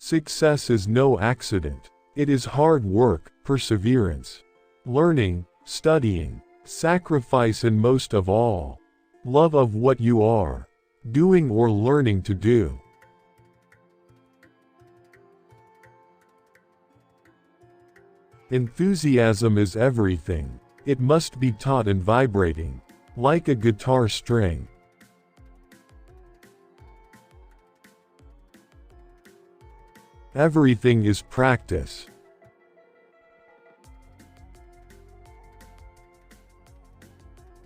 Success is no accident. It is hard work, perseverance, learning, studying, sacrifice, and most of all, love of what you are doing or learning to do. Enthusiasm is everything. It must be taught and vibrating, like a guitar string. Everything is practice.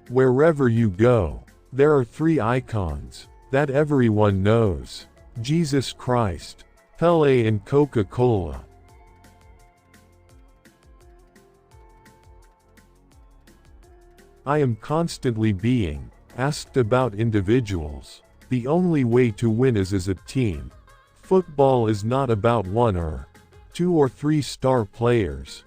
Wherever you go, there are three icons that everyone knows: Jesus Christ, Pele, and Coca-Cola. I am constantly being asked about individuals. The only way to win is as a team. Football is not about one or two or three star players.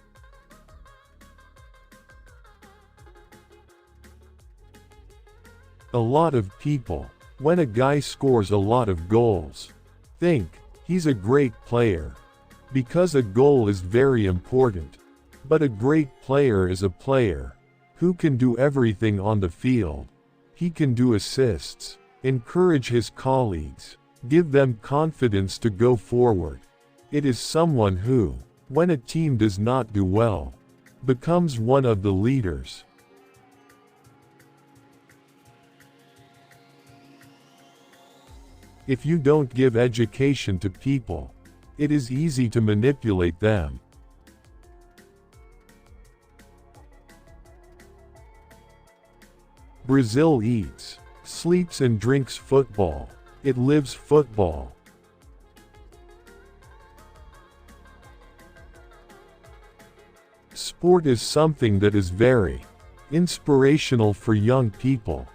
A lot of people, when a guy scores a lot of goals, think he's a great player, because a goal is very important. But a great player is a player who can do everything on the field. He can do assists, encourage his colleagues, give them confidence to go forward. It is someone who, when a team does not do well, becomes one of the leaders. If you don't give education to people, it is easy to manipulate them. Brazil eats, sleeps, and drinks football. It lives football. Sport is something that is very inspirational for young people.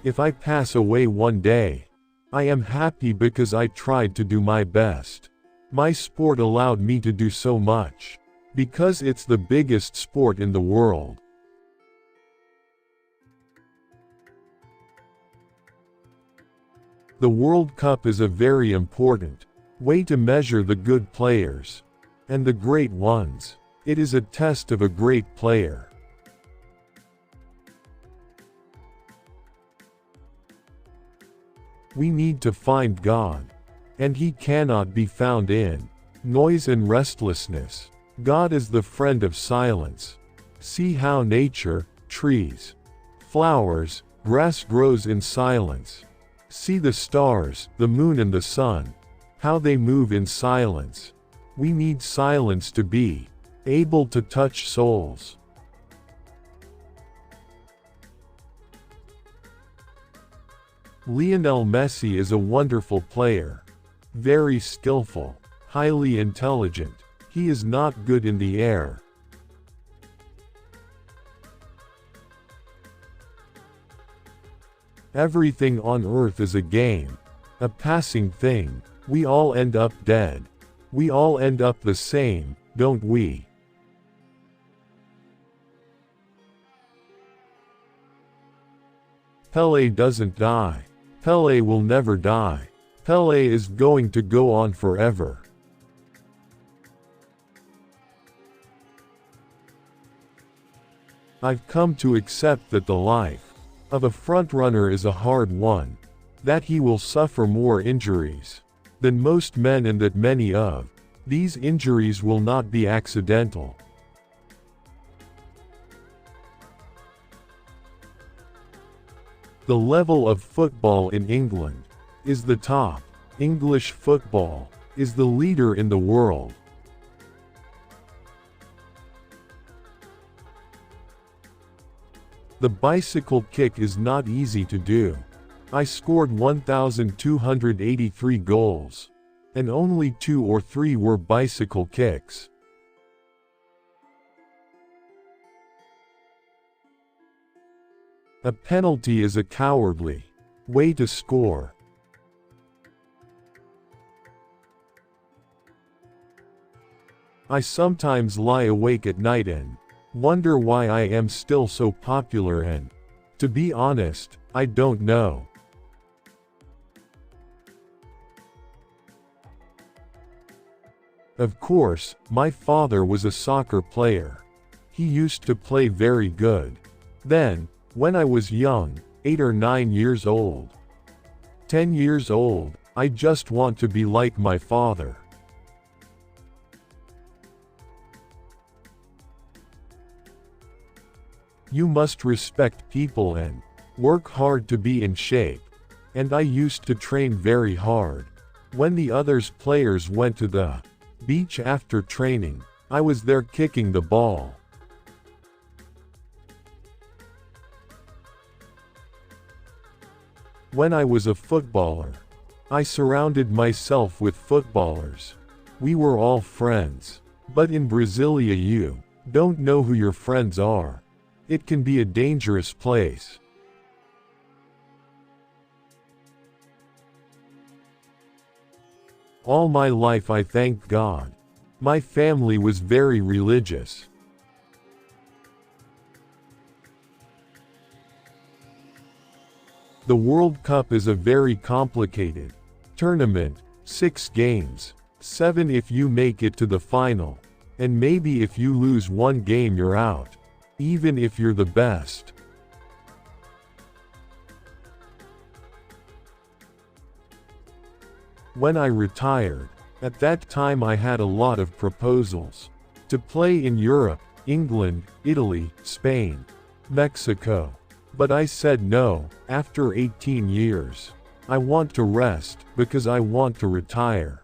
If I pass away one day, I am happy because I tried to do my best. My sport allowed me to do so much, because it's the biggest sport in the world. The World Cup is a very important way to measure the good players and the great ones. It is a test of a great player. We need to find God, and He cannot be found in noise and restlessness. God is the friend of silence. See how nature, trees, flowers, grass grows in silence. See the stars, the moon, and the sun, how they move in silence. We need silence to be able to touch souls. Lionel Messi is a wonderful player. Very skillful, highly intelligent. He is not good in the air. Everything on earth is a game, a passing thing. We all end up dead. We all end up the same, don't we? Pele doesn't die. Pele will never die. Pele is going to go on forever. I've come to accept that the life of a frontrunner is a hard one, that he will suffer more injuries than most men, and that many of these injuries will not be accidental. The level of football in England is the top. English football is the leader in the world. The bicycle kick is not easy to do. I scored 1,283 goals, and only 2 or 3 were bicycle kicks. A penalty is a cowardly way to score. I sometimes lie awake at night and wonder why I am still so popular, and To be honest, I don't know. Of course, my father was a soccer player. He used to play very good. Then, when I was young, 8 or 9 years old, 10 years old, I just want to be like my father. You must respect people and work hard to be in shape. And I used to train very hard. When the others players went to the beach after training, I was there kicking the ball. When I was a footballer, I surrounded myself with footballers. We were all friends. But in Brasilia you don't know who your friends are. It can be a dangerous place. All my life I thank God. My family was very religious. The World Cup is a very complicated tournament, 6 games, 7 if you make it to the final, and maybe if you lose one game you're out, even if you're the best. When I retired, at that time I had a lot of proposals to play in Europe, England, Italy, Spain, Mexico. But I said no. After 18 years. I want to rest, because I want to retire.